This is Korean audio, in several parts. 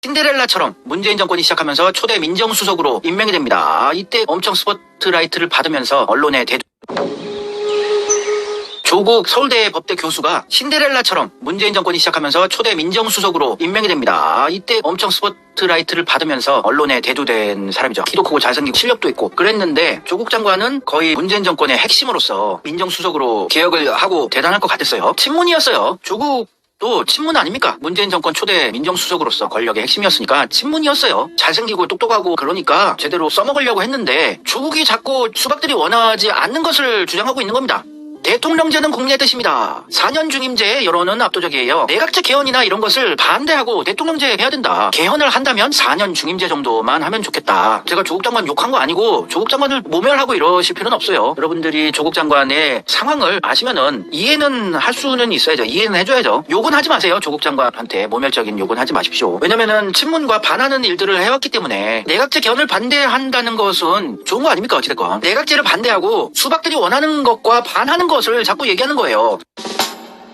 신데렐라처럼 문재인 정권이 시작하면서 초대 민정수석으로 임명이 됩니다. 이때 엄청 스포트라이트를 받으면서 언론에 조국 서울대 법대 교수가 신데렐라처럼 문재인 정권이 시작하면서 초대 민정수석으로 임명이 됩니다. 이때 엄청 스포트라이트를 받으면서 언론에 대두된 사람이죠. 키도 크고 잘생기고 실력도 있고 그랬는데 조국 장관은 거의 문재인 정권의 핵심으로서 민정수석으로 개혁을 하고 대단할 것 같았어요. 친문이었어요. 조국 또 친문 아닙니까? 문재인 정권 초대 민정수석으로서 권력의 핵심이었으니까 친문이었어요. 잘생기고 똑똑하고 그러니까 제대로 써먹으려고 했는데 조국이 자꾸 수박들이 원하지 않는 것을 주장하고 있는 겁니다. 대통령제는 국민의 뜻입니다. 4년 중임제의 여론은 압도적이에요. 내각제 개헌이나 이런 것을 반대하고 대통령제 해야 된다. 개헌을 한다면 4년 중임제 정도만 하면 좋겠다. 제가 조국 장관 욕한 거 아니고 조국 장관을 모멸하고 이러실 필요는 없어요. 여러분들이 조국 장관의 상황을 아시면은 이해는 할 수는 있어야죠. 이해는 해줘야죠. 욕은 하지 마세요. 조국 장관한테 모멸적인 욕은 하지 마십시오. 왜냐면은 친문과 반하는 일들을 해왔기 때문에 내각제 개헌을 반대한다는 것은 좋은 거 아닙니까? 어찌됐건 내각제를 반대하고 수박들이 원하는 것과 반하는 것을 자꾸 얘기하는 거예요.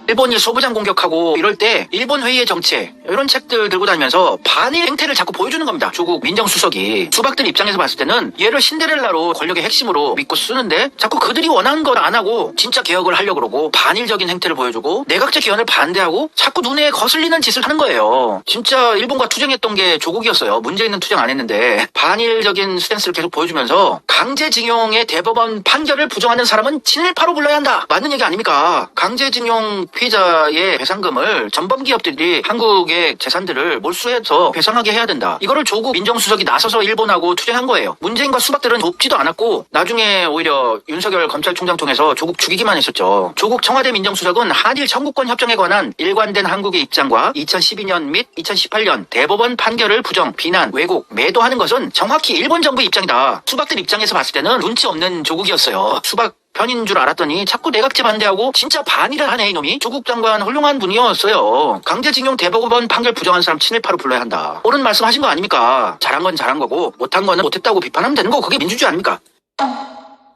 일본이 소부장 공격하고 이럴 때 일본 회의의 정체 이런 책들 들고 다니면서 반일 행태를 자꾸 보여주는 겁니다. 조국 민정수석이 수박들 입장에서 봤을 때는 얘를 신데렐라로 권력의 핵심으로 믿고 쓰는데 자꾸 그들이 원하는 걸 안 하고 진짜 개혁을 하려고 그러고 반일적인 행태를 보여주고 내각제 개헌을 반대하고 자꾸 눈에 거슬리는 짓을 하는 거예요. 진짜 일본과 투쟁했던 게 조국이었어요. 문재인은 투쟁 안 했는데 반일적인 스탠스를 계속 보여주면서 강제징용의 대법원 판결을 부정하는 사람은 친일파로 불러야 한다. 맞는 얘기 아닙니까? 강제징용 피해자의 배상금을 전범 기업들이 한국의 재산들을 몰수해서 배상하게 해야 된다. 이거를 조국 민정수석이 나서서 일본하고 투쟁한 거예요. 문재인과 수박들은 돕지도 않았고 나중에 오히려 윤석열 검찰총장 통해서 조국 죽이기만 했었죠. 조국 청와대 민정수석은 한일 청구권 협정에 관한 일관된 한국의 입장과 2012년 및 2018년 대법원 판결을 부정, 비난, 왜곡, 매도하는 것은 정확히 일본 정부의 입장이다. 수박들 입장에서 봤을 때는 눈치 없는 조국이었어요. 수박 편인 줄 알았더니 자꾸 내각제 반대하고 진짜 반일을 하네 이놈이. 조국 장관 훌륭한 분이었어요. 강제징용 대법원 판결 부정한 사람 친일파로 불러야 한다. 옳은 말씀 하신 거 아닙니까? 잘한 건 잘한 거고 못한 거는 못했다고 비판하면 되는 거. 그게 민주주의 아닙니까?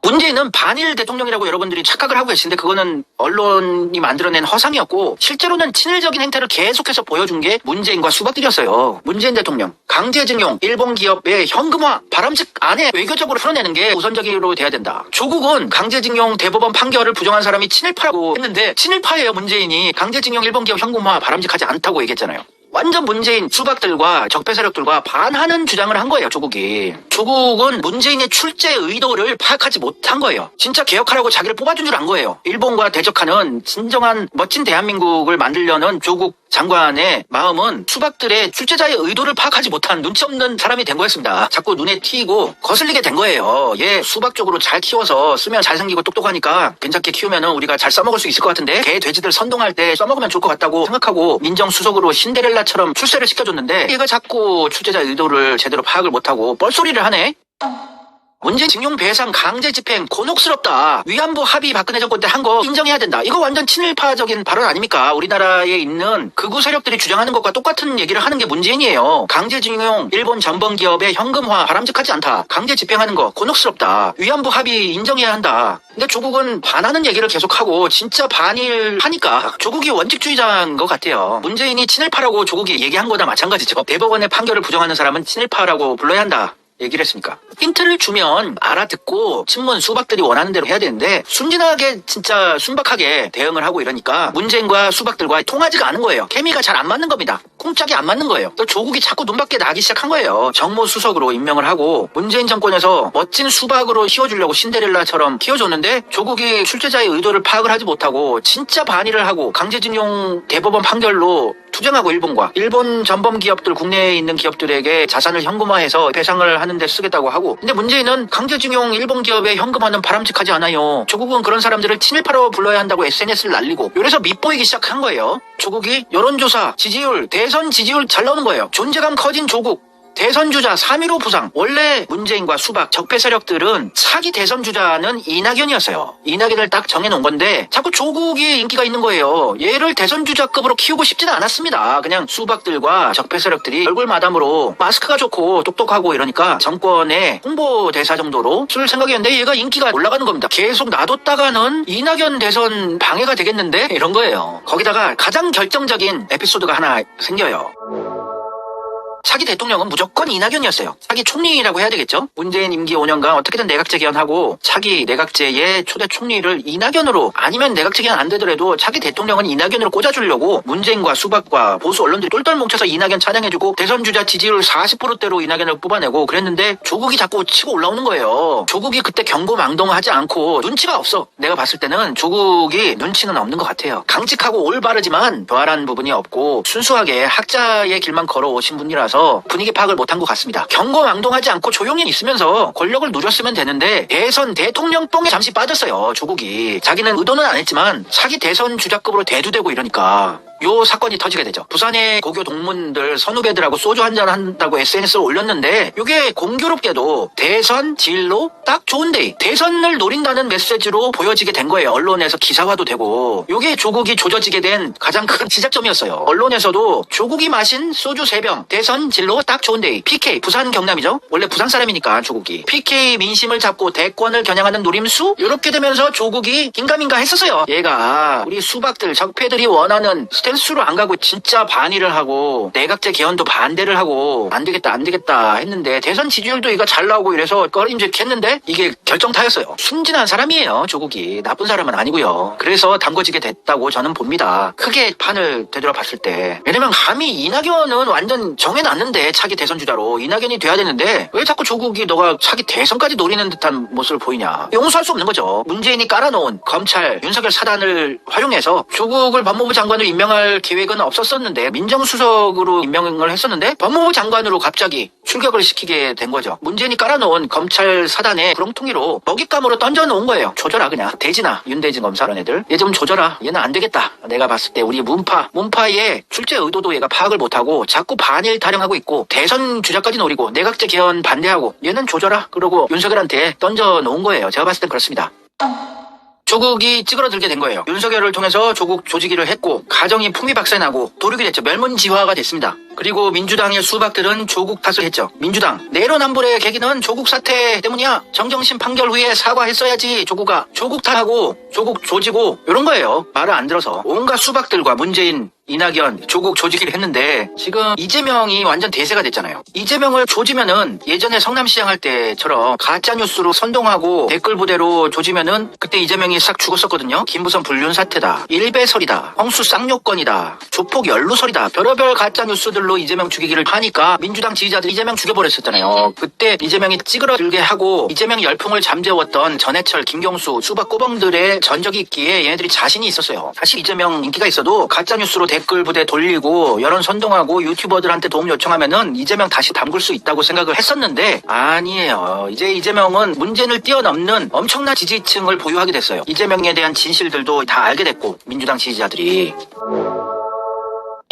문재인은 반일 대통령이라고 여러분들이 착각을 하고 계시는데 그거는 언론이 만들어낸 허상이었고 실제로는 친일적인 행태를 계속해서 보여준 게 문재인과 수박들이었어요. 문재인 대통령 강제징용 일본 기업의 현금화 바람직 안에 외교적으로 풀어내는 게 우선적으로 돼야 된다. 조국은 강제징용 대법원 판결을 부정한 사람이 친일파라고 했는데 친일파예요. 문재인이 강제징용 일본 기업 현금화 바람직하지 않다고 얘기했잖아요. 완전 문재인 수박들과 적폐 세력들과 반하는 주장을 한 거예요. 조국이. 조국은 문재인의 출제 의도를 파악하지 못한 거예요. 진짜 개혁하라고 자기를 뽑아준 줄 안 거예요. 일본과 대적하는 진정한 멋진 대한민국을 만들려는 조국 장관의 마음은 수박들의 출제자의 의도를 파악하지 못한 눈치 없는 사람이 된 거였습니다. 자꾸 눈에 튀고 거슬리게 된 거예요. 얘 수박 쪽으로 잘 키워서 쓰면 잘생기고 똑똑하니까 괜찮게 키우면 우리가 잘 써먹을 수 있을 것 같은데 개 돼지들 선동할 때 써먹으면 좋을 것 같다고 생각하고 민정수석으로 신데렐라처럼 출세를 시켜줬는데 얘가 자꾸 출제자 의도를 제대로 파악을 못하고 뻘소리를 하네. 문재인 징용 배상 강제 집행 곤혹스럽다. 위안부 합의 박근혜 정권 때 한 거 인정해야 된다. 이거 완전 친일파적인 발언 아닙니까? 우리나라에 있는 극우 세력들이 주장하는 것과 똑같은 얘기를 하는 게 문재인이에요. 강제징용 일본 전범 기업의 현금화 바람직하지 않다. 강제 집행하는 거 곤혹스럽다. 위안부 합의 인정해야 한다. 근데 조국은 반하는 얘기를 계속하고 진짜 반일하니까 조국이 원칙주의자인 것 같아요. 문재인이 친일파라고 조국이 얘기한 거나 마찬가지죠. 대법원의 판결을 부정하는 사람은 친일파라고 불러야 한다. 얘기를 했으니까. 힌트를 주면 알아듣고 친문 수박들이 원하는 대로 해야 되는데 순진하게 진짜 순박하게 대응을 하고 이러니까 문재인과 수박들과 통하지가 않은 거예요. 케미가 잘 안 맞는 겁니다. 쿵짝이 안 맞는 거예요. 또 조국이 자꾸 눈밖에 나기 시작한 거예요. 정무수석으로 임명을 하고 문재인 정권에서 멋진 수박으로 키워주려고 신데렐라처럼 키워줬는데 조국이 출제자의 의도를 파악을 하지 못하고 진짜 반일을 하고 강제징용 대법원 판결로 투쟁하고 일본 전범 기업들 국내에 있는 기업들에게 자산을 현금화해서 배상을 하는데 쓰겠다고 하고 근데 문재인은 강제징용 일본 기업의 현금화는 바람직하지 않아요. 조국은 그런 사람들을 친일파로 불러야 한다고 SNS를 날리고 이래서 밉보이기 시작한 거예요. 조국이 여론조사 지지율 대선 지지율 잘 나오는 거예요. 존재감 커진 조국 대선주자 3.15 부상. 원래 문재인과 수박 적폐 세력들은 차기 대선주자는 이낙연이었어요. 이낙연을 딱 정해놓은 건데 자꾸 조국이 인기가 있는 거예요. 얘를 대선주자급으로 키우고 싶지는 않았습니다. 그냥 수박들과 적폐 세력들이 얼굴 마담으로 마스크가 좋고 똑똑하고 이러니까 정권의 홍보대사 정도로 쓸 생각이었는데 얘가 인기가 올라가는 겁니다. 계속 놔뒀다가는 이낙연 대선 방해가 되겠는데 이런 거예요. 거기다가 가장 결정적인 에피소드가 하나 생겨요. 차기 대통령은 무조건 이낙연이었어요. 차기 총리라고 해야 되겠죠. 문재인 임기 5년간 어떻게든 내각제 개헌하고 차기 내각제의 초대 총리를 이낙연으로, 아니면 내각제 개헌 안 되더라도 차기 대통령은 이낙연으로 꽂아주려고 문재인과 수박과 보수 언론들이 똘똘 뭉쳐서 이낙연 찬양해주고 대선 주자 지지율 40%대로 이낙연을 뽑아내고 그랬는데 조국이 자꾸 치고 올라오는 거예요. 조국이 그때 경고망동하지 않고 눈치가 없어. 내가 봤을 때는 조국이 눈치는 없는 것 같아요. 강직하고 올바르지만 교활한 부분이 없고 순수하게 학자의 길만 걸어오신 분이라서 분위기 파악을 못한 것 같습니다. 경고망동하지 않고 조용히 있으면서 권력을 누렸으면 되는데 대선 대통령 똥에 잠시 빠졌어요. 조국이. 자기는 의도는 안 했지만 차기 대선 주자급으로 대두되고 이러니까 요 사건이 터지게 되죠. 부산의 고교 동문들 선후배들하고 소주 한잔 한다고 SNS에 올렸는데 이게 공교롭게도 대선 진로 딱 좋은 데이, 대선을 노린다는 메시지로 보여지게 된 거예요. 언론에서 기사화도 되고. 이게 조국이 조져지게 된 가장 큰 시작점이었어요. 언론에서도 조국이 마신 소주 3병, 대선 진로 딱 좋은 데이, PK, 부산 경남이죠. 원래 부산 사람이니까 조국이. PK 민심을 잡고 대권을 겨냥하는 노림수? 이렇게 되면서 조국이 긴가민가 했었어요. 얘가 우리 수박들, 적폐들이 원하는 스탠스로 안 가고 진짜 반의를 하고 내각제 개헌도 반대를 하고 안 되겠다 했는데 대선 지지율도 이거 잘 나오고 이래서 꺼림직했는데 이게 결정타였어요. 순진한 사람이에요. 조국이. 나쁜 사람은 아니고요. 그래서 담궈지게 됐다고 저는 봅니다. 크게 판을 되돌아 봤을 때. 왜냐면 감히 이낙연은 완전 정해놨는데 차기 대선 주자로 이낙연이 돼야 되는데 왜 자꾸 조국이 너가 차기 대선까지 노리는 듯한 모습을 보이냐. 용서할 수 없는 거죠. 문재인이 깔아놓은 검찰 윤석열 사단을 활용해서 조국을 법무부 장관으로 임명할 계획은 없었었는데 민정수석으로 임명을 했었는데 법무부 장관으로 갑자기 출격을 시키게 된 거죠. 문재인이 깔아놓은 검찰 사단의 구렁텅이로 먹잇감으로 던져놓은 거예요. 조져라 그냥. 대진아, 윤대진 검사 그런 애들. 얘 좀 조져라. 얘는 안 되겠다. 내가 봤을 때 우리 문파의 출제 의도도 얘가 파악을 못하고 자꾸 반일 타령하고 있고 대선 주자까지 노리고 내각제 개헌 반대하고 얘는 조져라. 그러고 윤석열한테 던져놓은 거예요. 제가 봤을 땐 그렇습니다. 조국이 찌그러들게 된 거예요. 윤석열을 통해서 조국 조지기를 했고 가정이 풍비박산나고 도륙이 됐죠. 멸문지화가 됐습니다. 그리고 민주당의 수박들은 조국 탓을 했죠. 민주당 내로남불의 계기는 조국 사태 때문이야. 정경심 판결 후에 사과했어야지. 조국아. 조국 탓하고 조국 조지고 이런 거예요. 말을 안 들어서 온갖 수박들과 문재인, 이낙연, 조국 조지기를 했는데 지금 이재명이 완전 대세가 됐잖아요. 이재명을 조지면은 예전에 성남시장 할 때처럼 가짜뉴스로 선동하고 댓글 부대로 조지면은 그때 이재명이 싹 죽었었거든요. 김부선 불륜 사태다, 일배설이다, 홍수 쌍욕건이다, 조폭 연루설이다, 별의별 가짜뉴스들로 이재명 죽이기를 하니까 민주당 지지자들이 이재명 죽여버렸었잖아요. 그때 이재명이 찌그러들게 하고 이재명 열풍을 잠재웠던 전해철, 김경수, 수박 꼬벙들의 전적이 있기에 얘네들이 자신이 있었어요. 사실 이재명 인기가 있어도 가짜뉴스로 댓글 부대 돌리고 여론 선동하고 유튜버들한테 도움 요청하면은 이재명 다시 담글 수 있다고 생각을 했었는데 아니에요. 이제 이재명은 문재인을 뛰어넘는 엄청난 지지층을 보유하게 됐어요. 이재명에 대한 진실들도 다 알게 됐고 민주당 지지자들이.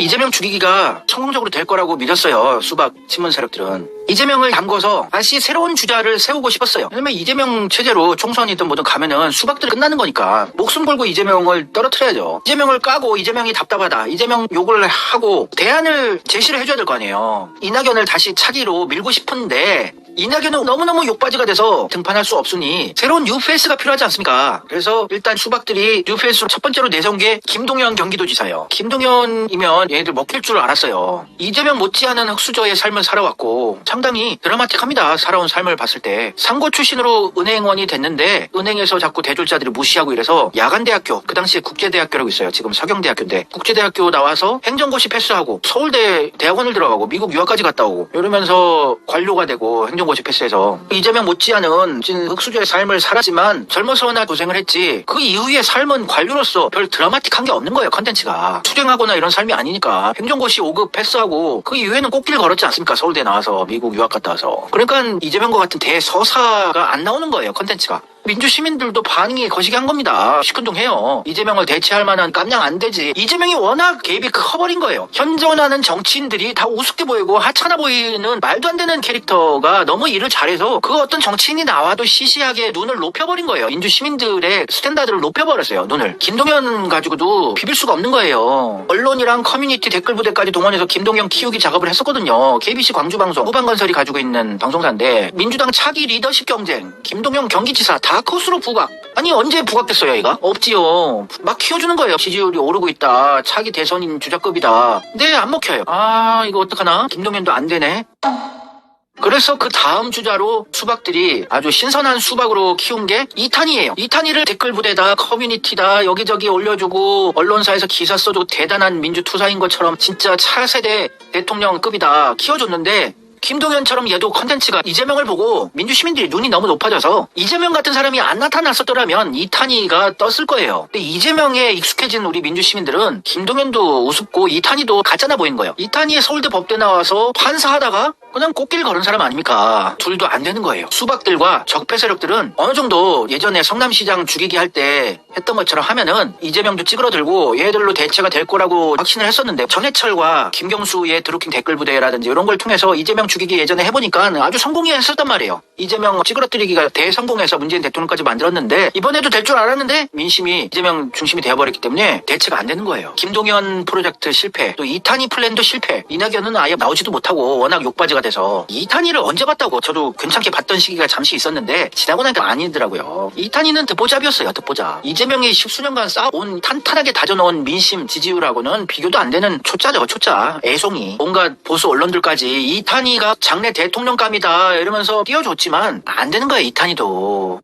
이재명 죽이기가 성공적으로 될 거라고 믿었어요. 수박 친문 세력들은. 이재명을 담궈서 다시 새로운 주자를 세우고 싶었어요. 왜냐면 이재명 체제로 총선이든 뭐든 가면은 수박들 끝나는 거니까 목숨 걸고 이재명을 떨어뜨려야죠. 이재명을 까고 이재명이 답답하다, 이재명 욕을 하고 대안을 제시를 해줘야 될 거 아니에요. 이낙연을 다시 차기로 밀고 싶은데 이낙연은 너무너무 욕바지가 돼서 등판할 수 없으니 새로운 뉴페이스가 필요하지 않습니까? 그래서 일단 수박들이 뉴페이스로 첫 번째로 내세운 게 김동연 경기도지사예요. 김동연이면 얘네들 먹힐 줄 알았어요. 이재명 못지않은 흑수저의 삶을 살아왔고 상당히 드라마틱합니다. 살아온 삶을 봤을 때. 상고 출신으로 은행원이 됐는데 은행에서 자꾸 대졸자들이 무시하고 이래서 야간대학교, 그 당시에 국제대학교라고 있어요. 지금 서경대학교인데 국제대학교 나와서 행정고시 패스하고 서울대 대학원을 들어가고 미국 유학까지 갔다 오고 이러면서 관료가 되고 행정고시 패스해서 이재명 못지않은 흑수저의 삶을 살았지만 젊어서나 고생을 했지 그 이후의 삶은 관료로서 별 드라마틱한 게 없는 거예요. 컨텐츠가. 투쟁하거나 이런 삶이 아니니까 행정고시 5급 패스하고 그 이후에는 꽃길 걸었지 않습니까? 서울대 나와서 미국 유학 갔다 와서. 그러니까 이재명과 같은 대서사가 안 나오는 거예요. 컨텐츠가. 민주시민들도 반응이 거시기 한 겁니다. 시큰둥해요. 이재명을 대체할 만한 깜냥 안 되지. 이재명이 워낙 개입이 커버린 거예요. 현존하는 정치인들이 다 우습게 보이고 하찮아 보이는 말도 안 되는 캐릭터가 너무 일을 잘해서 그 어떤 정치인이 나와도 시시하게 눈을 높여버린 거예요. 민주시민들의 스탠다드를 높여버렸어요. 눈을. 김동연 가지고도 비빌 수가 없는 거예요. 언론이랑 커뮤니티 댓글 부대까지 동원해서 김동연 키우기 작업을 했었거든요. KBC 광주방송, 후방건설이 가지고 있는 방송사인데 민주당 차기 리더십 경쟁, 김동연 경기지사 다크호스로 부각. 아니 언제 부각됐어요 얘가? 없지요. 막 키워주는 거예요. 지지율이 오르고 있다. 차기 대선인 주자급이다. 근데 안 먹혀요. 아 이거 어떡하나? 김동연도 안 되네. 그래서 그 다음 주자로 수박들이 아주 신선한 수박으로 키운 게 이탄이에요. 이탄이를 댓글 부대다, 커뮤니티다, 여기저기 올려주고 언론사에서 기사 써주고 대단한 민주투사인 것처럼 진짜 차세대 대통령급이다 키워줬는데 김동연처럼 얘도 컨텐츠가 이재명을 보고 민주시민들이 눈이 너무 높아져서 이재명 같은 사람이 안 나타났었더라면 이탄이가 떴을 거예요. 근데 이재명에 익숙해진 우리 민주시민들은 김동연도 우습고 이탄이도 가짜나 보인 거예요. 이탄이 서울대 법대 나와서 판사하다가 그냥 꽃길 걸은 사람 아닙니까? 둘도 안 되는 거예요. 수박들과 적폐 세력들은 어느 정도 예전에 성남시장 죽이기 할 때 했던 것처럼 하면은 이재명도 찌그러들고 얘들로 대체가 될 거라고 확신을 했었는데 전해철과 김경수의 드루킹 댓글 부대라든지 이런 걸 통해서 이재명 죽이기 예전에 해보니까 아주 성공이 했었단 말이에요. 이재명 찌그러뜨리기가 대성공해서 문재인 대통령까지 만들었는데 이번에도 될 줄 알았는데 민심이 이재명 중심이 되어버렸기 때문에 대체가 안 되는 거예요. 김동연 프로젝트 실패, 또 이탄희 플랜도 실패, 이낙연은 아예 나오지도 못하고 워낙 욕바지가 돼서 이탄희를 언제 봤다고 저도 괜찮게 봤던 시기가 잠시 있었는데 지나고 나니까 아니더라고요. 이탄희는 듣보잡이었어요. 듣보잡. 이재명이 십수년간 쌓아온 탄탄하게 다져놓은 민심 지지율하고는 비교도 안 되는 초짜죠. 초짜. 애송이. 온갖 보수 언론들까지 이탄희가 장래 대통령감이다 이러면서 띄워줬지만 안 되는 거예요. 이탄희도.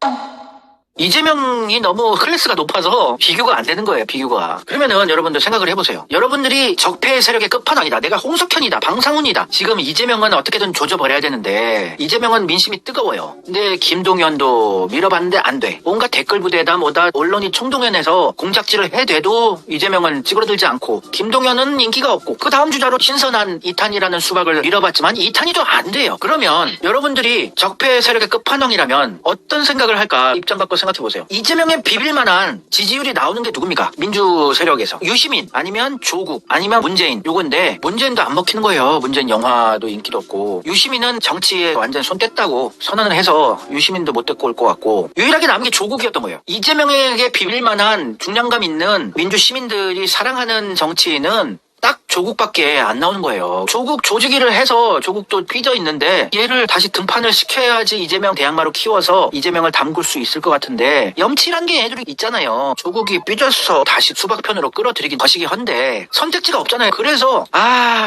이재명이 너무 클래스가 높아서 비교가 안 되는 거예요. 비교가. 그러면은 여러분들 생각을 해보세요. 여러분들이 적폐 세력의 끝판왕이다. 내가 홍석현이다. 방상훈이다. 지금 이재명은 어떻게든 조져버려야 되는데 이재명은 민심이 뜨거워요. 근데 김동연도 밀어봤는데 안 돼. 온갖 댓글 부대다 뭐다 언론이 총동원해서 공작질을 해대도 이재명은 찌그러들지 않고 김동연은 인기가 없고 그 다음 주자로 신선한 이탄이라는 수박을 밀어봤지만 이탄이도 안 돼요. 그러면 여러분들이 적폐 세력의 끝판왕이라면 어떤 생각을 할까? 입장 바꿔 생각해보세요. 이재명의 비빌만한 지지율이 나오는 게 누굽니까? 민주 세력에서. 유시민 아니면 조국 아니면 문재인 요건데 문재인도 안 먹히는 거예요. 문재인 영화도 인기도 없고 유시민은 정치에 완전 손 뗐다고 선언을 해서 유시민도 못 데리고 올 것 같고 유일하게 남은 게 조국이었던 거예요. 이재명에게 비빌만한 중량감 있는 민주 시민들이 사랑하는 정치인은 딱 조국밖에 안 나오는 거예요. 조국 조직위를 해서 조국도 삐져 있는데 얘를 다시 등판을 시켜야지 이재명 대항마로 키워서 이재명을 담글 수 있을 것 같은데 염치란 게 애들이 있잖아요. 조국이 삐져서 다시 수박편으로 끌어들이긴 거시기 한데 선택지가 없잖아요. 그래서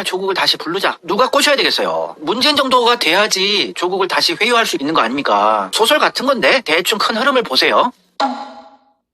조국을 다시 부르자. 누가 꼬셔야 되겠어요. 문재인 정도가 돼야지 조국을 다시 회유할 수 있는 거 아닙니까? 소설 같은 건데 대충 큰 흐름을 보세요.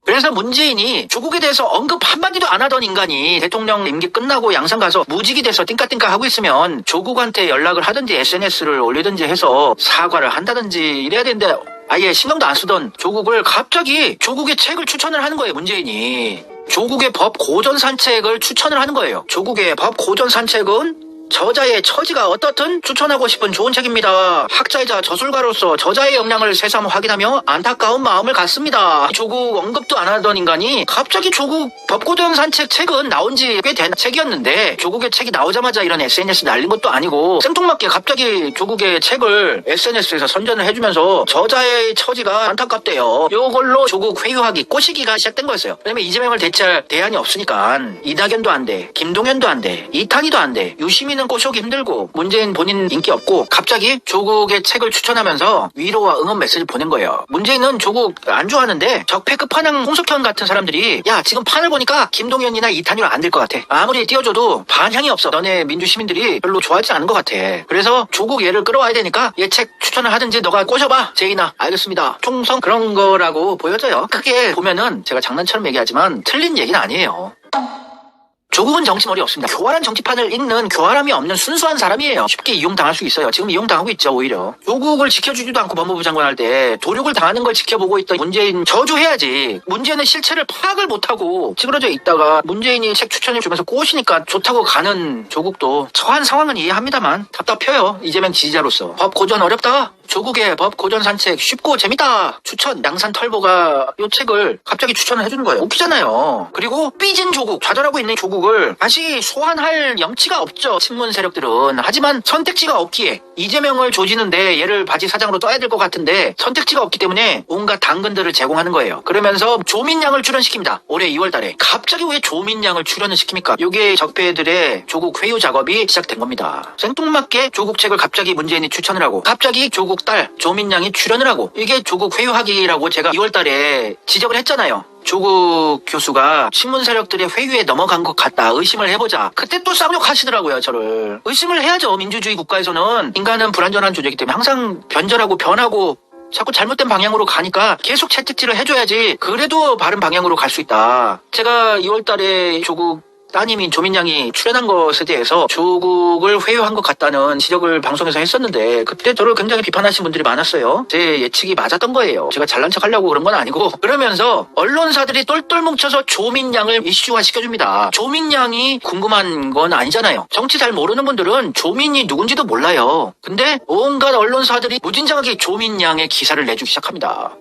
그래서 문재인이 조국에 대해서 언급 한마디도 안 하던 인간이 대통령 임기 끝나고 양산 가서 무직이 돼서 띵까띵까 하고 있으면 조국한테 연락을 하든지 SNS를 올리든지 해서 사과를 한다든지 이래야 되는데 아예 신경도 안 쓰던 조국을 갑자기 조국의 책을 추천을 하는 거예요. 문재인이. 조국의 법 고전 산책을 추천을 하는 거예요. 조국의 법 고전 산책은 저자의 처지가 어떻든 추천하고 싶은 좋은 책입니다. 학자이자 저술가로서 저자의 역량을 새삼 확인하며 안타까운 마음을 갖습니다. 조국 언급도 안 하던 인간이 갑자기 조국 법고전 산책 책은 나온 지 꽤 된 책이었는데 조국의 책이 나오자마자 이런 SNS 날린 것도 아니고 생뚱맞게 갑자기 조국의 책을 SNS에서 선전을 해주면서 저자의 처지가 안타깝대요. 이걸로 조국 회유하기 꼬시기가 시작된 거였어요. 왜냐면 이재명을 대체할 대안이 없으니까 이낙연도 안 돼, 김동연도 안 돼, 이탄희도 안 돼, 유시민은 꼬셔기 힘들고 문재인 본인 인기 없고 갑자기 조국의 책을 추천하면서 위로와 응원 메시지를 보낸 거예요. 문재인은 조국 안 좋아하는데 적폐 끝판왕 홍석현 같은 사람들이 야 지금 판을 보니까 김동연이나 이탄희로 안 될 것 같아. 아무리 띄워줘도 반향이 없어. 너네 민주 시민들이 별로 좋아하지 않은 것 같아. 그래서 조국 얘를 끌어와야 되니까 얘 책 추천을 하든지 너가 꼬셔봐. 제이나 알겠습니다. 총성 그런 거라고 보여져요. 크게 보면은 제가 장난처럼 얘기하지만 틀린 얘기는 아니에요. 조국은 정치머리 없습니다. 교활한 정치판을 읽는 교활함이 없는 순수한 사람이에요. 쉽게 이용당할 수 있어요. 지금 이용당하고 있죠. 오히려. 조국을 지켜주지도 않고 법무부 장관 할 때 도륙을 당하는 걸 지켜보고 있던 문재인 저주해야지. 문재인은 실체를 파악을 못하고 찌그러져 있다가 문재인이 책 추천해주면서 꼬시니까 좋다고 가는 조국도 처한 상황은 이해합니다만 답답해요. 이재명 지지자로서. 법 고전 어렵다. 조국의 법 고전 산책 쉽고 재밌다. 추천 양산 털보가 이 책을 갑자기 추천을 해주는 거예요. 웃기잖아요. 그리고 삐진 조국, 좌절하고 있는 조국을 다시 소환할 염치가 없죠. 친문 세력들은. 하지만 선택지가 없기에 이재명을 조지는데 얘를 바지 사장으로 떠야 될 것 같은데 선택지가 없기 때문에 온갖 당근들을 제공하는 거예요. 그러면서 조민양을 출연시킵니다. 올해 2월 달에. 갑자기 왜 조민양을 출연을 시킵니까? 이게 적폐들의 조국 회유 작업이 시작된 겁니다. 생뚱맞게 조국 책을 갑자기 문재인이 추천을 하고 갑자기 조국 조국 딸 조민양이 출연을 하고, 이게 조국 회유하기라고 제가 2월 달에 지적을 했잖아요. 조국 교수가 친문 세력들의 회유에 넘어간 것 같다. 의심을 해보자. 그때 또 쌍욕하시더라고요, 저를. 의심을 해야죠. 민주주의 국가에서는 인간은 불완전한 존재이기 때문에 항상 변절하고 변하고 자꾸 잘못된 방향으로 가니까 계속 채찍질을 해줘야지 그래도 바른 방향으로 갈 수 있다. 제가 2월 달에 조국 따님인 조민양이 출연한 것에 대해서 조국을 회유한 것 같다는 지적을 방송에서 했었는데, 그때 저를 굉장히 비판하신 분들이 많았어요. 제 예측이 맞았던 거예요. 제가 잘난 척 하려고 그런 건 아니고. 그러면서 언론사들이 똘똘 뭉쳐서 조민양을 이슈화 시켜줍니다. 조민양이 궁금한 건 아니잖아요. 정치 잘 모르는 분들은 조민이 누군지도 몰라요. 근데 온갖 언론사들이 무진장하게 조민양의 기사를 내주기 시작합니다.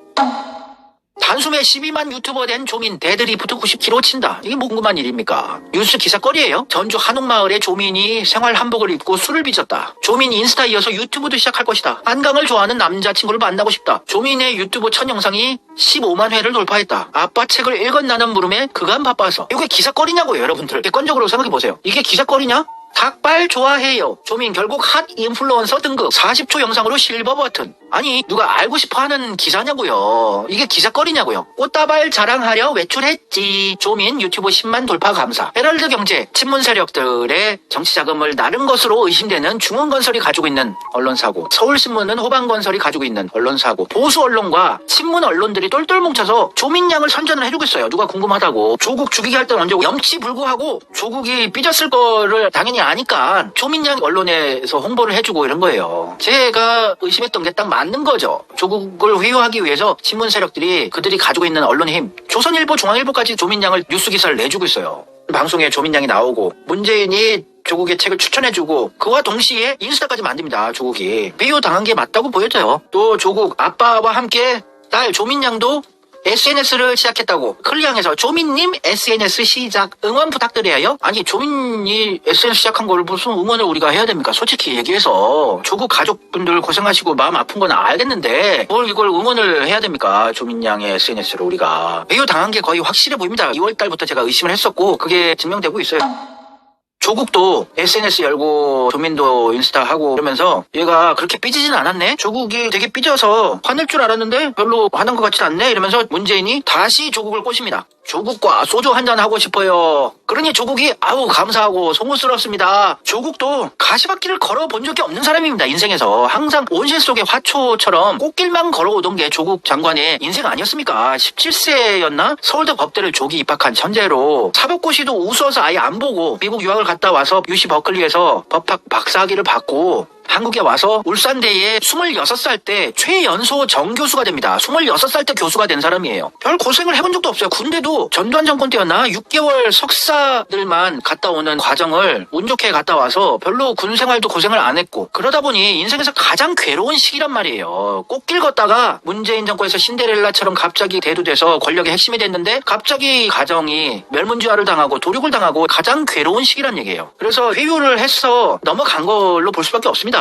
단숨에 12만 유튜버 된 조민 데드리프트 90kg 친다. 이게 뭐 궁금한 일입니까? 뉴스 기사거리예요. 전주 한옥마을에 조민이 생활 한복을 입고 술을 빚었다. 조민 인스타 이어서 유튜브도 시작할 것이다. 한강을 좋아하는 남자친구를 만나고 싶다. 조민의 유튜브 첫 영상이 15만 회를 돌파했다. 아빠 책을 읽었나는 물음에 그간 바빠서. 이게 기사거리냐고요, 여러분들. 객관적으로 생각해보세요. 이게 기사거리냐? 닭발 좋아해요. 조민 결국 핫 인플루언서 등급. 40초 영상으로 실버 버튼. 아니, 누가 알고 싶어하는 기사냐고요. 이게 기사거리냐고요. 꽃다발 자랑하려 외출했지. 조민 유튜브 10만 돌파 감사. 헤럴드 경제, 친문 세력들의 정치 자금을 나른 것으로 의심되는 중원건설이 가지고 있는 언론사고, 서울신문은 호방건설이 가지고 있는 언론사고, 보수 언론과 친문 언론들이 똘똘 뭉쳐서 조민양을 선전을 해주고 있어요. 누가 궁금하다고. 조국 죽이기 할 때는 언제고 염치불구하고 조국이 삐졌을 거를 당연히 아니까 조민양 언론에서 홍보를 해주고 이런 거예요. 제가 의심했던 게 딱 맞는 거죠. 조국을 회유하기 위해서 친문 세력들이 그들이 가지고 있는 언론의 힘, 조선일보, 중앙일보까지 조민양을 뉴스 기사를 내주고 있어요. 방송에 조민양이 나오고 문재인이 조국의 책을 추천해주고 그와 동시에 인스타까지 만듭니다. 조국이 회유 당한 게 맞다고 보여져요. 또 조국 아빠와 함께 딸 조민양도 SNS를 시작했다고. 클리앙에서 조민님 SNS 시작 응원 부탁드려요. 아니, 조민이 SNS 시작한 걸 무슨 응원을 우리가 해야 됩니까? 솔직히 얘기해서 조국 가족분들 고생하시고 마음 아픈 건 알겠는데 뭘 이걸 응원을 해야 됩니까? 조민양의 SNS를 우리가. 회유 당한 게 거의 확실해 보입니다. 2월 달부터 제가 의심을 했었고 그게 증명되고 있어요. 조국도 SNS 열고 조민도 인스타 하고 그러면서 얘가 그렇게 삐지진 않았네? 조국이 되게 삐져서 화낼 줄 알았는데 별로 화난 것 같진 않네? 이러면서 문재인이 다시 조국을 꼬십니다. 조국과 소주 한잔 하고 싶어요. 그러니 조국이 아우 감사하고 송구스럽습니다. 조국도 가시밭길을 걸어본 적이 없는 사람입니다. 인생에서 항상 온실 속의 화초처럼 꽃길만 걸어오던 게 조국 장관의 인생 아니었습니까? 17세였나? 서울대 법대를 조기 입학한 천재로 사법고시도 우수해서 아예 안 보고 미국 유학을 갔다 와서 UC 버클리에서 법학 박사학위를 받고 한국에 와서 울산대에 26살 때 최연소 정교수가 됩니다. 26살 때 교수가 된 사람이에요. 별 고생을 해본 적도 없어요. 군대도 전두환 정권 때였나 6개월 석사들만 갔다 오는 과정을 운 좋게 갔다 와서 별로 군 생활도 고생을 안 했고, 그러다 보니 인생에서 가장 괴로운 시기란 말이에요. 꽃길 걷다가 문재인 정권에서 신데렐라처럼 갑자기 대두돼서 권력의 핵심이 됐는데 갑자기 가정이 멸문지화를 당하고 도륙을 당하고 가장 괴로운 시기란 얘기예요. 그래서 회유를 해서 넘어간 걸로 볼 수밖에 없습니다.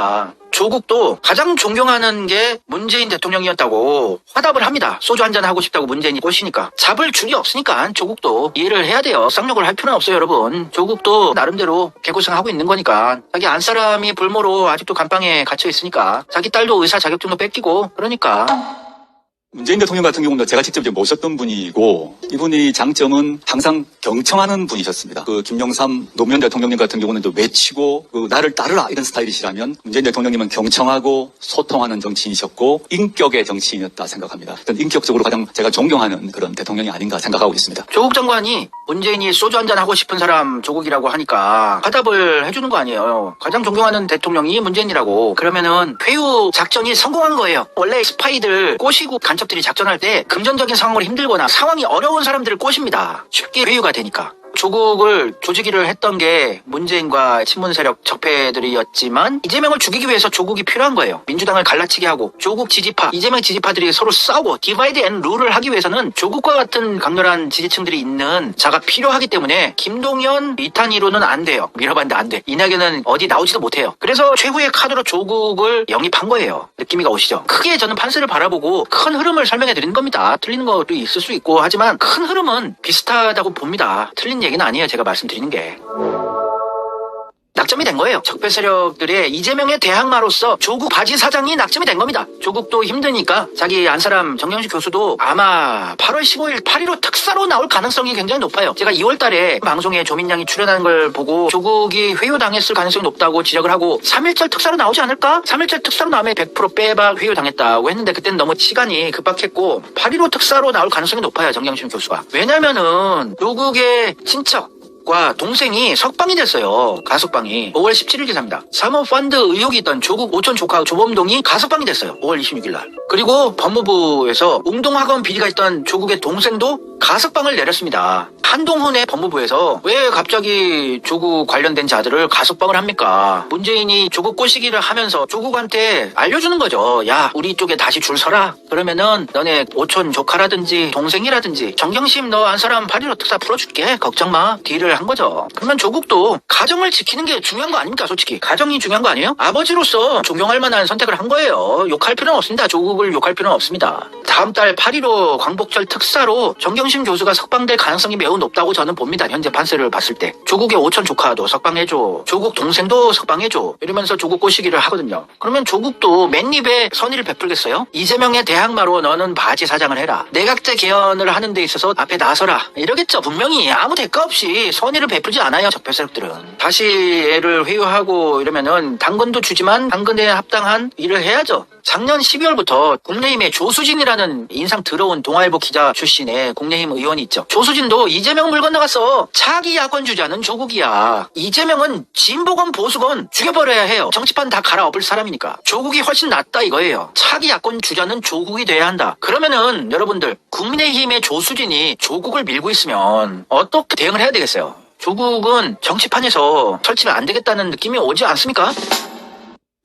조국도 가장 존경하는 게 문재인 대통령이었다고 화답을 합니다. 소주 한잔 하고 싶다고 문재인이 꼬시니까. 잡을 줄이 없으니까 조국도 이해를 해야 돼요. 쌍욕을 할 필요는 없어요, 여러분. 조국도 나름대로 개고생하고 있는 거니까. 자기 안사람이 불모로 아직도 감방에 갇혀 있으니까. 자기 딸도 의사 자격증도 뺏기고 그러니까. 문재인 대통령 같은 경우는 제가 직접 이제 모셨던 분이고, 이분이 장점은 항상 경청하는 분이셨습니다. 그 김영삼 노무현 대통령님 같은 경우는 또 외치고 나를 따르라 이런 스타일이시라면, 문재인 대통령님은 경청하고 소통하는 정치인이셨고 인격의 정치인이었다 생각합니다. 인격적으로 가장 제가 존경하는 그런 대통령이 아닌가 생각하고 있습니다. 조국 장관이 문재인이 소주 한잔 하고 싶은 사람 조국이라고 하니까 화답을 해주는 거 아니에요. 가장 존경하는 대통령이 문재인이라고. 그러면은 회유 작전이 성공한 거예요. 원래 스파이들 꼬시고 간첩들이 작전할 때 금전적인 상황으로 힘들거나 상황이 어려운 사람들을 꼬십니다. 쉽게 회유가 되니까. 조국을 조지기를 했던 게 문재인과 친문 세력 적폐들이었지만 이재명을 죽이기 위해서 조국이 필요한 거예요. 민주당을 갈라치게 하고 조국 지지파, 이재명 지지파들이 서로 싸우고 디바이드 앤 룰을 하기 위해서는 조국과 같은 강렬한 지지층들이 있는 자가 필요하기 때문에 김동연, 이탄희로는 안 돼요. 밀어봤는데 안 돼. 이낙연은 어디 나오지도 못해요. 그래서 최후의 카드로 조국을 영입한 거예요. 느낌이가 오시죠? 크게 저는 판세를 바라보고 큰 흐름을 설명해 드리는 겁니다. 틀리는 것도 있을 수 있고 하지만 큰 흐름은 비슷하다고 봅니다. 틀린 얘기는 아니에요. 제가 말씀드리는 게. 낙점이 된 거예요. 적폐 세력들의 이재명의 대항마로서 조국 바지 사장이 낙점이 된 겁니다. 조국도 힘드니까 자기 안사람 정경심 교수도 아마 8월 15일 8.15 특사로 나올 가능성이 굉장히 높아요. 제가 2월 달에 방송에 조민양이 출연하는 걸 보고 조국이 회유당했을 가능성이 높다고 지적을 하고 3.1절 특사로 나오지 않을까? 3.1절 특사로 나오면 100% 빼박 회유당했다고 했는데 그때는 너무 시간이 급박했고 8.15 특사로 나올 가능성이 높아요. 정경심 교수가. 왜냐면은 조국의 친척과 동생이 석방이 됐어요. 가석방이. 5월 17일 기사입니다. 사모펀드 의혹이 있던 조국 오촌 조카 조범동이 가석방이 됐어요. 5월 26일 날. 그리고 법무부에서 웅동학원 비리가 있던 조국의 동생도 가석방을 내렸습니다. 한동훈의 법무부에서 왜 갑자기 조국 관련된 자들을 가석방을 합니까? 문재인이 조국 꼬시기를 하면서 조국한테 알려주는 거죠. 야, 우리 쪽에 다시 줄 서라. 그러면은 너네 오촌 조카라든지 동생이라든지 정경심 너 한 사람 8.15 특사 풀어줄게. 걱정 마. 딜을 한 거죠. 그러면 조국도 가정을 지키는 게 중요한 거 아닙니까? 솔직히. 가정이 중요한 거 아니에요? 아버지로서 존경할 만한 선택을 한 거예요. 욕할 필요는 없습니다. 조국을 욕할 필요는 없습니다. 다음 달 8.15 광복절 특사로 정경심 교수가 석방될 가능성이 매우 높다고 저는 봅니다. 현재 판세를 봤을 때. 조국의 오촌 조카도 석방해줘. 조국 동생도 석방해줘. 이러면서 조국 꼬시기를 하거든요. 그러면 조국도 맨입에 선의를 베풀겠어요? 이재명의 대항마로 너는 바지 사장을 해라. 내각제 개헌을 하는 데 있어서 앞에 나서라. 이러겠죠. 분명히 아무 대가 없이 선의를 베풀지 않아요. 적폐 세력들은. 다시 애를 회유하고 이러면은 당근도 주지만 당근에 합당한 일을 해야죠. 작년 12월부터 국내힘의 조수진이라는 인상 더러운 동아일보 기자 출신의 국내힘 의원이 있죠. 조수진도 이재명 물 건너갔어. 차기 야권 주자는 조국이야. 이재명은 진보건 보수건 죽여버려야 해요. 정치판 다 갈아엎을 사람이니까. 조국이 훨씬 낫다 이거예요. 차기 야권 주자는 조국이 돼야 한다. 그러면은 여러분들 국민의힘의 조수진이 조국을 밀고 있으면 어떻게 대응을 해야 되겠어요? 조국은 정치판에서 설치면 안 되겠다는 느낌이 오지 않습니까?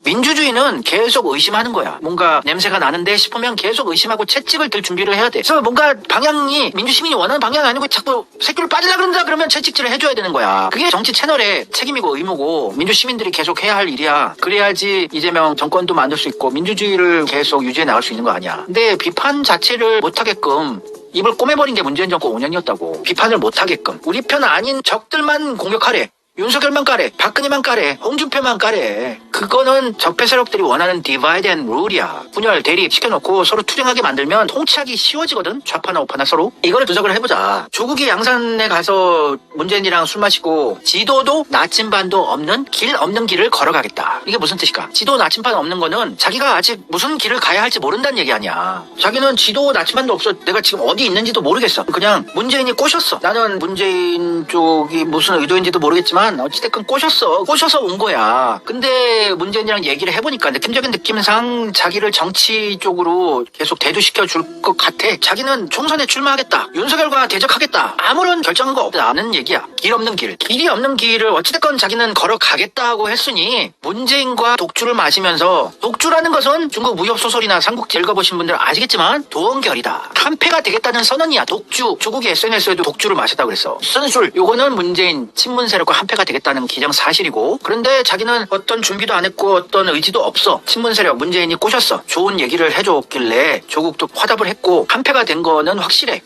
민주주의는 계속 의심하는 거야. 뭔가 냄새가 나는데 싶으면 계속 의심하고 채찍을 들 준비를 해야 돼. 그래서 뭔가 방향이 민주시민이 원하는 방향이 아니고 자꾸 새끼를 빠지려고 그런다 그러면 채찍질을 해줘야 되는 거야. 그게 정치 채널의 책임이고 의무고 민주시민들이 계속 해야 할 일이야. 그래야지 이재명 정권도 만들 수 있고 민주주의를 계속 유지해 나갈 수 있는 거 아니야. 근데 비판 자체를 못하게끔 입을 꼬매버린 게 문재인 정권 5년이었다고. 비판을 못하게끔. 우리 편 아닌 적들만 공격하래. 윤석열만 까래, 박근혜만 까래, 홍준표만 까래. 그거는 적폐 세력들이 원하는 디바이드 앤 룰이야. 분열, 대립 시켜놓고 서로 투쟁하게 만들면 통치하기 쉬워지거든. 좌파나 우파나 서로. 이거를 분석을 해보자. 조국이 양산에 가서 문재인이랑 술 마시고 지도도 나침반도 없는 길 없는 길을 걸어가겠다. 이게 무슨 뜻일까? 지도 나침반 없는 거는 자기가 아직 무슨 길을 가야 할지 모른다는 얘기 아니야. 자기는 지도 나침반도 없어. 내가 지금 어디 있는지도 모르겠어. 그냥 문재인이 꼬셨어. 나는 문재인 쪽이 무슨 의도인지도 모르겠지만 어찌됐건 꼬셔서 온 거야. 근데 문재인이랑 얘기를 해보니까 느낌적인 느낌상 자기를 정치 쪽으로 계속 대두시켜 줄 것 같아. 자기는 총선에 출마하겠다. 윤석열과 대적하겠다. 아무런 결정한 거 없다는 얘기야. 길 없는 길. 길이 없는 길을 어찌됐건 자기는 걸어가겠다고 했으니 문재인과 독주를 마시면서 독주라는 것은 중국 무협소설이나 삼국지 읽어보신 분들 아시겠지만 도원결이다. 한패가 되겠다는 선언이야. 독주. 조국이 SNS에도 독주를 마셨다고 그랬어. 쓴술. 요거는 문재인 친문 세력과 한패가 되겠다는 기정사실이고 그런데 자기는 어떤 준비도 안 했고 어떤 의지도 없어. 친문 세력 문재인이 꼬셨어. 좋은 얘기를 해줬길래 조국도 화답을 했고 한패가 된 거는 확실해.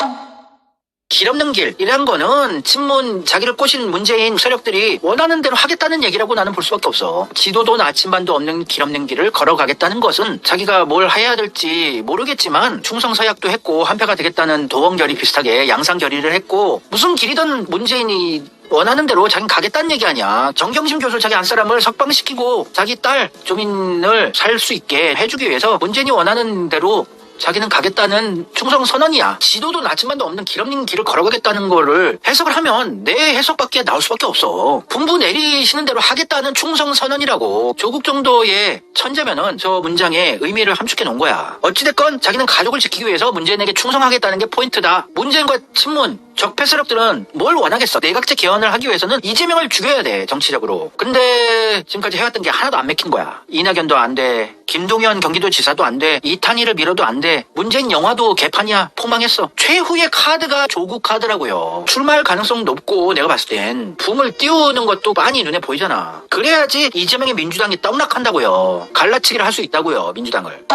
길 없는 길 이란 거는 친문 자기를 꼬신 문재인 세력들이 원하는 대로 하겠다는 얘기라고 나는 볼 수밖에 없어. 지도도 나침반도 없는 길 없는 길을 걸어가겠다는 것은 자기가 뭘 해야 될지 모르겠지만 충성서약도 했고 한패가 되겠다는 도원결의 비슷하게 양상결의를 했고 무슨 길이든 문재인이 원하는 대로 자기는 가겠다는 얘기 아니야. 정경심 교수 자기 안 사람을 석방시키고 자기 딸 조민을 살 수 있게 해주기 위해서 문재인이 원하는 대로 자기는 가겠다는 충성 선언이야. 지도도 나침반도 없는 길 없는 길을 걸어가겠다는 거를 해석을 하면 내 해석밖에 나올 수밖에 없어. 분부 내리시는 대로 하겠다는 충성 선언이라고. 조국 정도의 천재면은 저 문장에 의미를 함축해 놓은 거야. 어찌됐건 자기는 가족을 지키기 위해서 문재인에게 충성하겠다는 게 포인트다. 문재인과 친문 적폐 세력들은 뭘 원하겠어. 내각제 개헌을 하기 위해서는 이재명을 죽여야 돼. 정치적으로. 근데 지금까지 해왔던 게 하나도 안 맥힌 거야. 이낙연도 안 돼. 김동연 경기도지사도 안 돼. 이탄희를 밀어도 안 돼. 문재인 영화도 개판이야. 포망했어. 최후의 카드가 조국 카드라고요. 출마할 가능성 높고 내가 봤을 땐 붐을 띄우는 것도 많이 눈에 보이잖아. 그래야지 이재명의 민주당이 떡락한다고요. 갈라치기를 할 수 있다고요. 민주당을.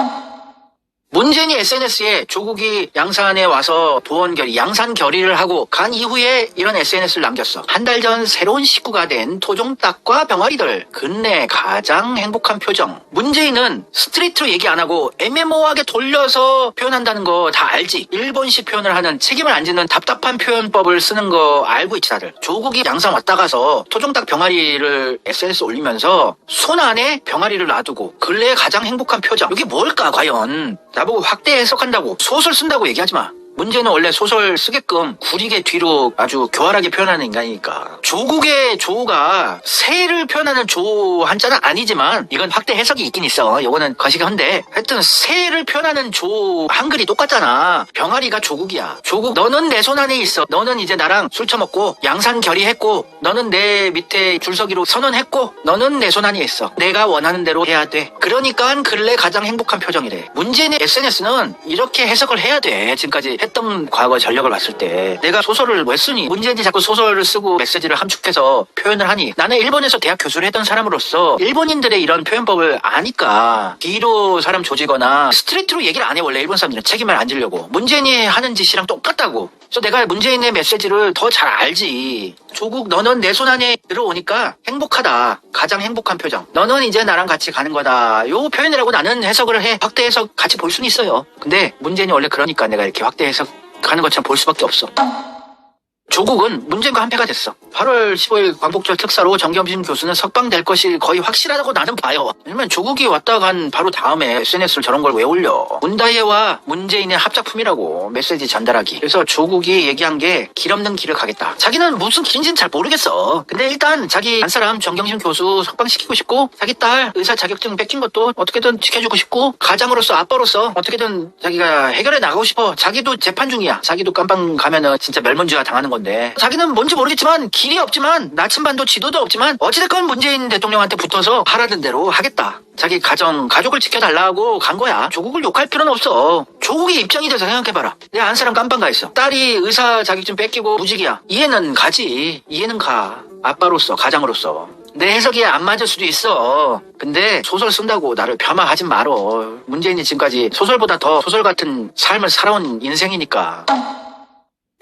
문재인이 SNS에 조국이 양산에 와서 도원결의, 양산 결의를 하고 간 이후에 이런 SNS를 남겼어. 한 달 전 새로운 식구가 된 토종닭과 병아리들, 근래 가장 행복한 표정. 문재인은 스트레이트로 얘기 안 하고 애매모호하게 돌려서 표현한다는 거 다 알지. 일본식 표현을 하는, 책임을 안 지는 답답한 표현법을 쓰는 거 알고 있지 다들. 조국이 양산 왔다 가서 토종닭 병아리를 SNS 올리면서 손 안에 병아리를 놔두고 근래 가장 행복한 표정. 이게 뭘까 과연. 나보고 확대 해석한다고, 소설 쓴다고 얘기하지 마. 문제는 원래 소설 쓰게끔 구리게 뒤로 아주 교활하게 표현하는 인간이니까. 조국의 조가 새를 표현하는 조 한자는 아니지만 이건 확대 해석이 있긴 있어. 요거는 거시기한데 하여튼 새를 표현하는 조 한글이 똑같잖아. 병아리가 조국이야. 조국, 너는 내 손 안에 있어. 너는 이제 나랑 술 처먹고 양산 결의했고, 너는 내 밑에 줄서기로 선언했고, 너는 내 손 안에 있어. 내가 원하는 대로 해야 돼. 그러니까 근래 가장 행복한 표정이래. 문재인의 SNS는 이렇게 해석을 해야 돼. 지금까지 했던 과거 전력을 봤을 때. 내가 소설을 왜 쓰니? 문재인이 자꾸 소설을 쓰고 메시지를 함축해서 표현을 하니? 나는 일본에서 대학 교수를 했던 사람으로서 일본인들의 이런 표현법을 아니까 뒤로 사람 조지거나 스트레이트로 얘기를 안 해. 원래 일본 사람들은 책임을 안 지려고. 문재인이 하는 짓이랑 똑같다고. 그래서 내가 문재인의 메시지를 더 잘 알지. 조국, 너는 내 손 안에 들어오니까 행복하다. 가장 행복한 표정. 너는 이제 나랑 같이 가는 거다. 요 표현이라고 나는 해석을 해. 확대 해석 같이 볼 수는 있어요. 근데 문재인이 원래 그러니까 내가 이렇게 확대 해석 가는 것처럼 볼 수밖에 없어. 조국은 문재인과 한패가 됐어. 8월 15일 광복절 특사로 정경심 교수는 석방될 것이 거의 확실하다고 나는 봐요. 왜냐면 조국이 왔다 간 바로 다음에 SNS를 저런 걸 왜 올려. 문다혜와 문재인의 합작품이라고 메시지 전달하기. 그래서 조국이 얘기한 게 길 없는 길을 가겠다. 자기는 무슨 길인지는 잘 모르겠어. 근데 일단 자기 한 사람 정경심 교수 석방시키고 싶고, 자기 딸 의사 자격증 뺏긴 것도 어떻게든 지켜주고 싶고, 가장으로서 아빠로서 어떻게든 자기가 해결해 나가고 싶어. 자기도 재판 중이야. 자기도 깜빵 가면은 진짜 멸문주가 당하는 건데, 자기는 뭔지 모르겠지만 길이 없지만 나침반도 지도도 없지만 어찌됐건 문재인 대통령한테 붙어서 하라는 대로 하겠다. 자기 가족을 지켜달라고 간 거야. 조국을 욕할 필요는 없어. 조국의 입장이 돼서 생각해봐라. 내가 한 사람 깜빵 가 있어. 딸이 의사 자격증 뺏기고 무직이야. 이해는 가지. 이해는 가. 아빠로서, 가장으로서. 내 해석이 안 맞을 수도 있어. 근데 소설 쓴다고 나를 폄하하지 말어. 문재인이 지금까지 소설보다 더 소설 같은 삶을 살아온 인생이니까.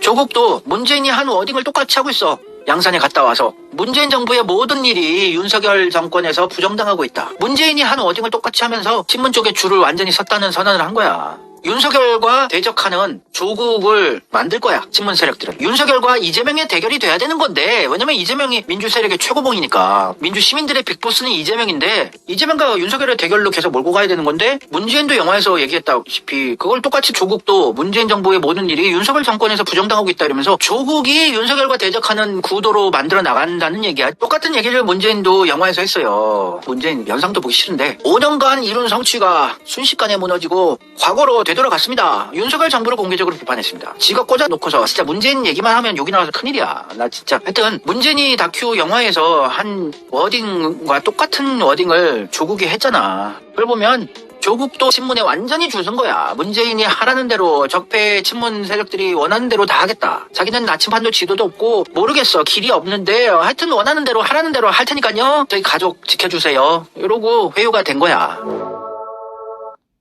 조국도 문재인이 한 워딩을 똑같이 하고 있어. 양산에 갔다 와서 문재인 정부의 모든 일이 윤석열 정권에서 부정당하고 있다. 문재인이 한 워딩을 똑같이 하면서 신문 쪽에 줄을 완전히 섰다는 선언을 한 거야. 윤석열과 대적하는 조국을 만들 거야, 친문 세력들은. 윤석열과 이재명의 대결이 돼야 되는 건데, 왜냐면 이재명이 민주 세력의 최고봉이니까. 민주 시민들의 빅보스는 이재명인데, 이재명과 윤석열의 대결로 계속 몰고 가야 되는 건데, 문재인도 영화에서 얘기했다시피 그걸 똑같이 조국도 문재인 정부의 모든 일이 윤석열 정권에서 부정당하고 있다 이러면서 조국이 윤석열과 대적하는 구도로 만들어 나간다는 얘기야. 똑같은 얘기를 문재인도 영화에서 했어요. 문재인 연상도 보기 싫은데 5년간 이룬 성취가 순식간에 무너지고 과거로 되돌아갔습니다. 윤석열 정부를 공개적으로 비판했습니다. 지가 꽂아놓고서 진짜 문재인 얘기만 하면 욕이 나와서 큰일이야. 나 진짜. 하여튼 문재인이 다큐 영화에서 한 워딩과 똑같은 워딩을 조국이 했잖아. 그걸 보면 조국도 친문에 완전히 줄 선 거야. 문재인이 하라는 대로, 적폐 친문 세력들이 원하는 대로 다 하겠다. 자기는 나침반도 지도도 없고 모르겠어. 길이 없는데 하여튼 원하는 대로 하라는 대로 할 테니까요. 저희 가족 지켜주세요. 이러고 회유가 된 거야.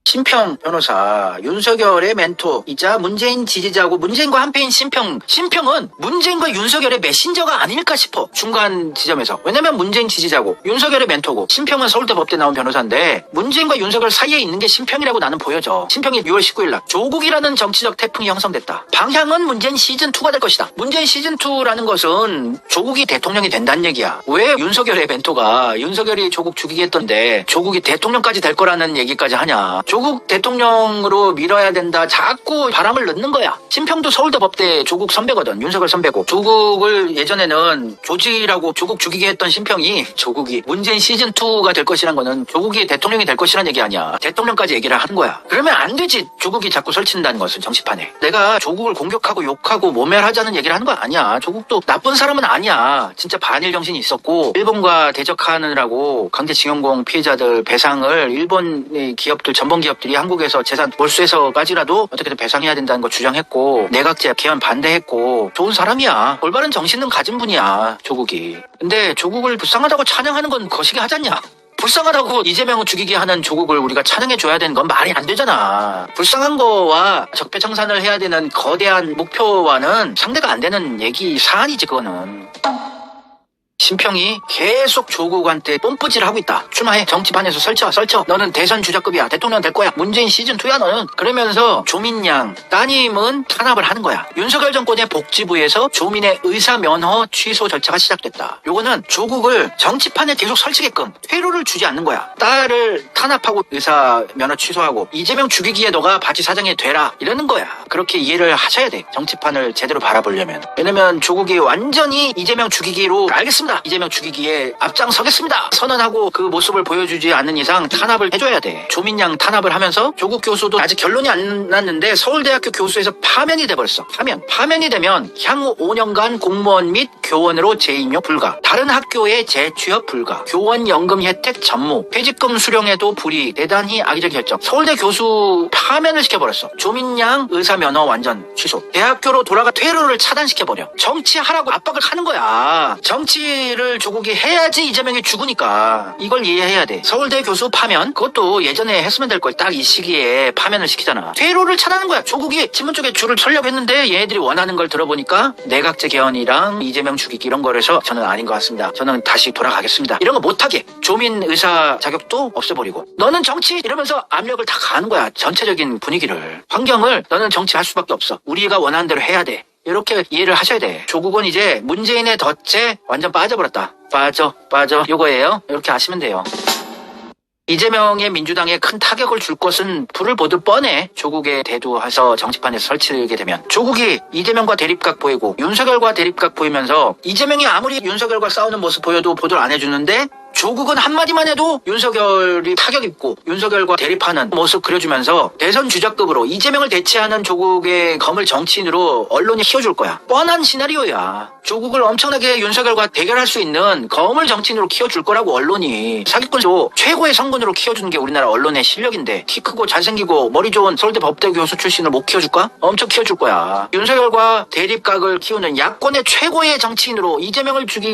심평 변호사, 윤석열의 멘토이자 문재인 지지자고 문재인과 한패인 심평은 문재인과 윤석열의 메신저가 아닐까 싶어. 중간 지점에서. 왜냐면 문재인 지지자고 윤석열의 멘토고, 심평은 서울대 법대 나온 변호사인데 문재인과 윤석열 사이에 있는 게 심평이라고 나는 보여져. 심평이 6월 19일 날 조국이라는 정치적 태풍이 형성됐다. 방향은 문재인 시즌2가 될 것이다. 문재인 시즌2라는 것은 조국이 대통령이 된다는 얘기야. 왜 윤석열의 멘토가 윤석열이 조국 죽이게 했던데 조국이 대통령까지 될 거라는 얘기까지 하냐. 조국 대통령으로 밀어야 된다. 자꾸 바람을 넣는 거야. 심평도 서울대 법대 조국 선배거든. 윤석열 선배고. 조국을 예전에는 조지라고 조국 죽이게 했던 심평이 조국이 문재인 시즌2가 될 것이란 거는 조국이 대통령이 될 것이란 얘기 아니야. 대통령까지 얘기를 하는 거야. 그러면 안 되지. 조국이 자꾸 설친다는 것은 정치판에. 내가 조국을 공격하고 욕하고 모멸하자는 얘기를 하는 거 아니야. 조국도 나쁜 사람은 아니야. 진짜 반일 정신이 있었고 일본과 대적하느라고 강제징용공 피해자들 배상을 일본의 기업들, 전범 기업들이 한국에서 재산 몰수해서까지라도 어떻게든 배상해야 된다는 거 주장했고 내각제 개헌 반대했고 좋은 사람이야. 올바른 정신은 가진 분이야, 조국이. 근데 조국을 불쌍하다고 찬양하는 건 거시기 하잖냐. 불쌍하다고 이재명을 죽이게 하는 조국을 우리가 찬양해줘야 되는 건 말이 안 되잖아. 불쌍한 거와 적폐청산을 해야 되는 거대한 목표와는 상대가 안 되는 얘기 사안이지 그거는. 심평이 계속 조국한테 뽐뿌질을 하고 있다. 출마해. 정치판에서 설쳐. 너는 대선 주자급이야. 대통령 될 거야. 문재인 시즌2야 너는. 그러면서 조민양 따님은 탄압을 하는 거야. 윤석열 정권의 복지부에서 조민의 의사 면허 취소 절차가 시작됐다. 요거는 조국을 정치판에 계속 설치게끔 퇴로를 주지 않는 거야. 딸을 탄압하고 의사 면허 취소하고 이재명 죽이기에 너가 바지 사장이 되라. 이러는 거야. 그렇게 이해를 하셔야 돼. 정치판을 제대로 바라보려면. 왜냐면 조국이 완전히 이재명 죽이기로 알겠습니다. 이재명 죽이기에 앞장서겠습니다. 선언하고 그 모습을 보여주지 않는 이상 탄압을 해줘야 돼. 조민양 탄압을 하면서 조국 교수도 아직 결론이 안 났는데 서울대학교 교수에서 파면이 돼버렸어. 파면이 되면 향후 5년간 공무원 및 교원으로 재임용 불가. 다른 학교에 재취업 불가. 교원 연금 혜택 전무. 퇴직금 수령에도 불이익. 대단히 악의적 결정. 서울대 교수 파면을 시켜버렸어. 조민양 의사 면허 완전 취소. 대학교로 돌아가 퇴로를 차단시켜버려. 정치하라고 압박을 하는 거야. 정치를 조국이 해야지 이재명이 죽으니까 이걸 이해해야 돼. 서울대 교수 파면 그것도 예전에 했으면 될 걸 딱 이 시기에 파면을 시키잖아. 퇴로를 차단하는 거야. 조국이 신문 쪽에 줄을 서려고 했는데 얘네들이 원하는 걸 들어보니까 내각제 개헌이랑 이재명 죽이기 이런 거라서 저는 아닌 것 같습니다. 저는 다시 돌아가겠습니다. 이런 거 못하게 조민 의사 자격도 없애버리고 너는 정치 이러면서 압력을 다 가하는 거야. 전체적인 분위기를. 환경을 너는 정치할 수밖에 없어. 우리가 원하는 대로 해야 돼. 이렇게 이해를 하셔야 돼. 조국은 이제 문재인의 덫에 완전 빠져버렸다. 빠져 요거예요. 이렇게 아시면 돼요. 이재명의 민주당에 큰 타격을 줄 것은 불을 보듯 뻔해. 조국에 대두해서 정치판에서 설치게 되면 조국이 이재명과 대립각 보이고 윤석열과 대립각 보이면서 이재명이 아무리 윤석열과 싸우는 모습 보여도 보도를 안 해주는데 조국은 한마디만 해도 윤석열이 타격 입고 윤석열과 대립하는 모습 그려주면서 대선 주자급으로 이재명을 대체하는 조국의 검을 정치인으로 언론이 키워줄 거야. 뻔한 시나리오야. 조국을 엄청나게 윤석열과 대결할 수 있는 검을 정치인으로 키워줄 거라고 언론이. 사기꾼으로 최고의 성군으로 키워주는 게 우리나라 언론의 실력인데 키 크고 잘생기고 머리 좋은 서울대 법대 교수 출신을 못 키워줄까? 엄청 키워줄 거야. 윤석열과 대립각을 키우는 야권의 최고의 정치인으로 이재명을 죽이